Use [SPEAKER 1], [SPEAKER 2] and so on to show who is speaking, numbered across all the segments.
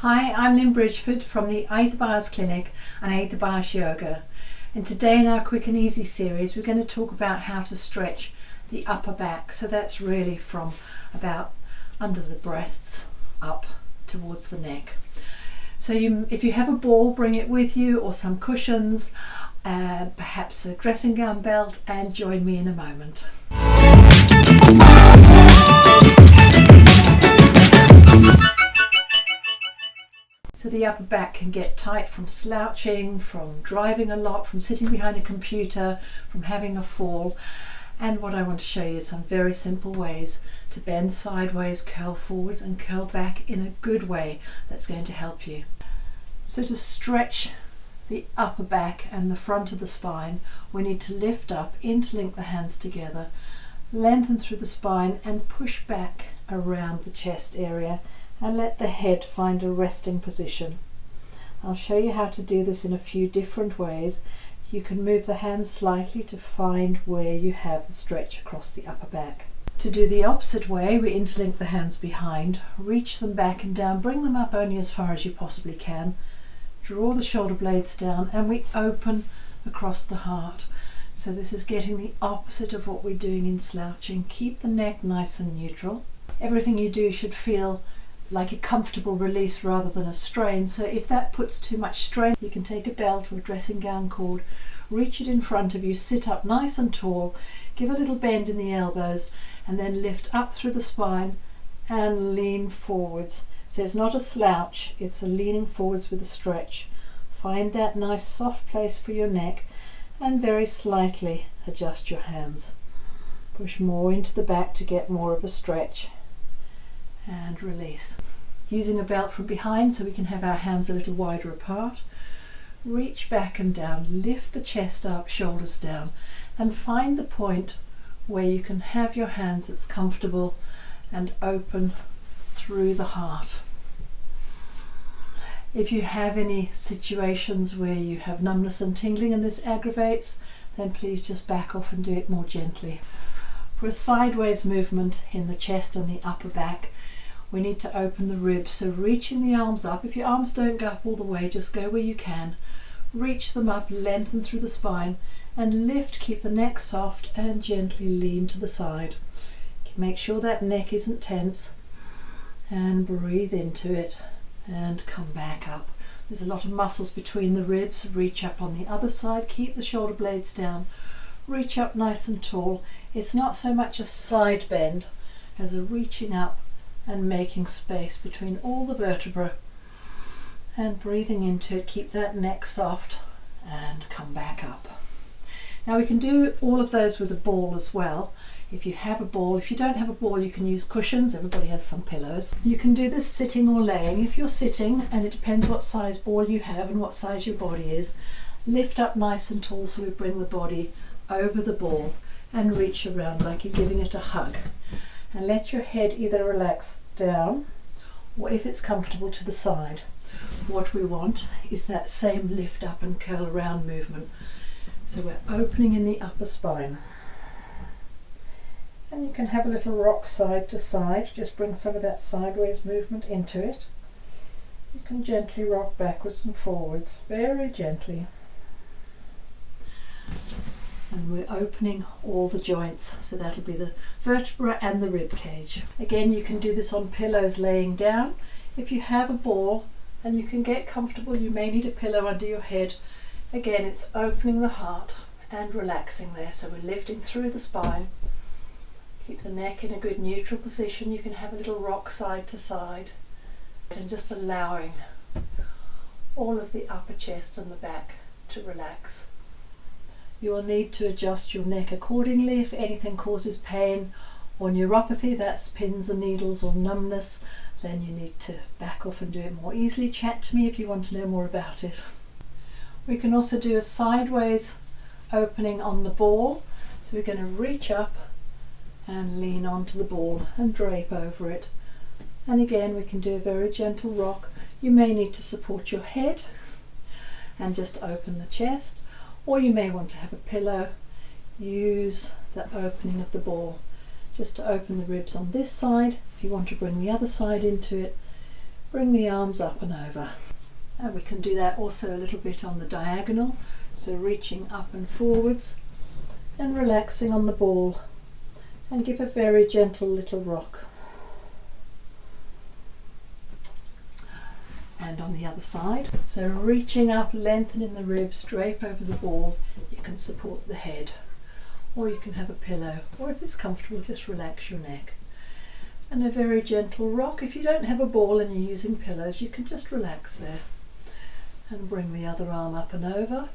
[SPEAKER 1] Hi, I'm Lynn Bridgeford from the Aether Bios Clinic and Aether Bios Yoga. And today in our Quick and Easy series, we're going to talk about how to stretch the upper back. So that's really from about under the breasts up towards the neck. So if you have a ball, bring it with you, or some cushions, perhaps a dressing gown belt, and join me in a moment. So the upper back can get tight from slouching, from driving a lot, from sitting behind a computer, from having a fall. And what I want to show you is some very simple ways to bend sideways, curl forwards and curl back in a good way that's going to help you. So to stretch the upper back and the front of the spine, we need to lift up, interlink the hands together, lengthen through the spine and push back around the chest area and let the head find a resting position. I'll show you how to do this in a few different ways. You can move the hands slightly to find where you have a stretch across the upper back. To do the opposite way, we interlink the hands behind, reach them back and down, bring them up only as far as you possibly can, draw the shoulder blades down and we open across the heart. So this is getting the opposite of what we're doing in slouching. Keep the neck nice and neutral. Everything you do should feel like a comfortable release rather than a strain. So if that puts too much strain, you can take a belt or a dressing gown cord, reach it in front of you, sit up nice and tall, give a little bend in the elbows and then lift up through the spine and lean forwards. So it's not a slouch, it's a leaning forwards with a stretch. Find that nice soft place for your neck and very slightly adjust your hands. Push more into the back to get more of a stretch and release. Using a belt from behind so we can have our hands a little wider apart. Reach back and down, lift the chest up, shoulders down, and find the point where you can have your hands that's comfortable and open through the heart. If you have any situations where you have numbness and tingling and this aggravates, then please just back off and do it more gently. For a sideways movement in the chest and the upper back, we need to open the ribs, so reaching the arms up. If your arms don't go up all the way, just go where you can. Reach them up, lengthen through the spine and lift. Keep the neck soft and gently lean to the side. Make sure that neck isn't tense and breathe into it and come back up. There's a lot of muscles between the ribs. Reach up on the other side, keep the shoulder blades down, reach up nice and tall. It's not so much a side bend as a reaching up and making space between all the vertebrae and breathing into it. Keep that neck soft and come back up. Now we can do all of those with a ball as well. If you have a ball, if you don't have a ball, you can use cushions. Everybody has some pillows. You can do this sitting or laying. If you're sitting, and it depends what size ball you have and what size your body is, lift up nice and tall so we bring the body over the ball and reach around like you're giving it a hug. And let your head either relax down or, if it's comfortable, to the side. What we want is that same lift up and curl around movement. So we're opening in the upper spine. And you can have a little rock side to side. Just bring some of that sideways movement into it. You can gently rock backwards and forwards, very gently. And we're opening all the joints, so that'll be the vertebra and the rib cage. Again, you can do this on pillows laying down. If you have a ball and you can get comfortable, you may need a pillow under your head. Again, it's opening the heart and relaxing there. So we're lifting through the spine. Keep the neck in a good neutral position. You can have a little rock side to side and just allowing all of the upper chest and the back to relax. You will need to adjust your neck accordingly if anything causes pain or neuropathy, that's pins and needles or numbness, then you need to back off and do it more easily. Chat to me if you want to know more about it. We can also do a sideways opening on the ball. So we're going to reach up and lean onto the ball and drape over it. And again, we can do a very gentle rock. You may need to support your head and just open the chest, or you may want to have a pillow. Use the opening of the ball just to open the ribs on this side. If you want to bring the other side into it, Bring the arms up and over. And we can do that also a little bit on the diagonal, so reaching up and forwards and relaxing on the ball, and give a very gentle little rock. And on the other side, so reaching up, lengthening the ribs, drape over the ball. You can support the head, or you can have a pillow, or if it's comfortable, just relax your neck. And a very gentle rock. If you don't have a ball and you're using pillows, you can just relax there. And bring the other arm up and over.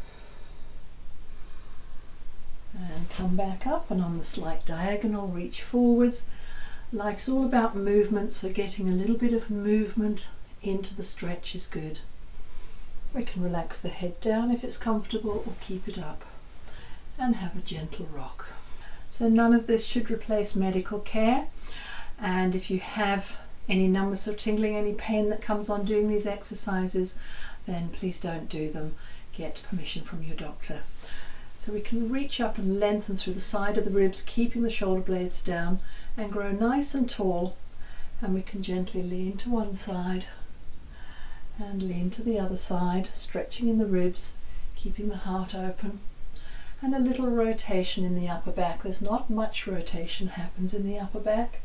[SPEAKER 1] And come back up, and on the slight diagonal, reach forwards. Life's all about movement, so getting a little bit of movement into the stretch is good. We can relax the head down if it's comfortable, or keep it up, and have a gentle rock. So none of this should replace medical care, and if you have any numbness or tingling, any pain that comes on doing these exercises, then please don't do them. Get permission from your doctor. So we can reach up and lengthen through the side of the ribs, keeping the shoulder blades down, and grow nice and tall. And we can gently lean to one side and lean to the other side, stretching in the ribs, keeping the heart open, and a little rotation in the upper back. There's not much rotation happens in the upper back,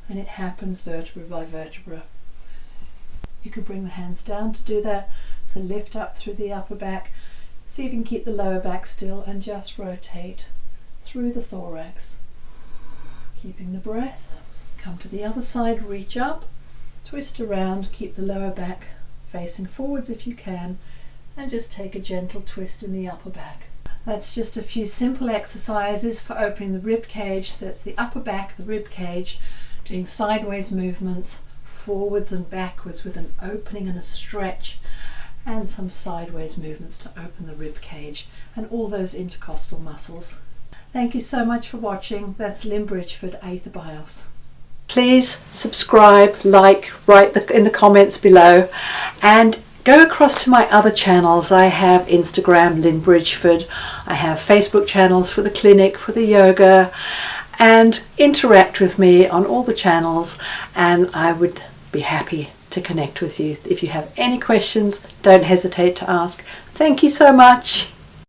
[SPEAKER 1] and it happens vertebra by vertebra. You can bring the hands down to do that, so lift up through the upper back, see if you can keep the lower back still, and just rotate through the thorax, keeping the breath. Come to the other side, reach up, twist around, keep the lower back facing forwards if you can, and just take a gentle twist in the upper back. That's just a few simple exercises for opening the rib cage. So it's the upper back, the rib cage, doing sideways movements, forwards and backwards with an opening and a stretch, and some sideways movements to open the rib cage and all those intercostal muscles. Thank you so much for watching. That's Lynn Bridgford, Aether Bios. Please subscribe, like, write in the comments below, and go across to my other channels. I have Instagram, Lynn Bridgford. I have Facebook channels for the clinic, for the yoga, and interact with me on all the channels, and I would be happy to connect with you. If you have any questions, don't hesitate to ask. Thank you so much.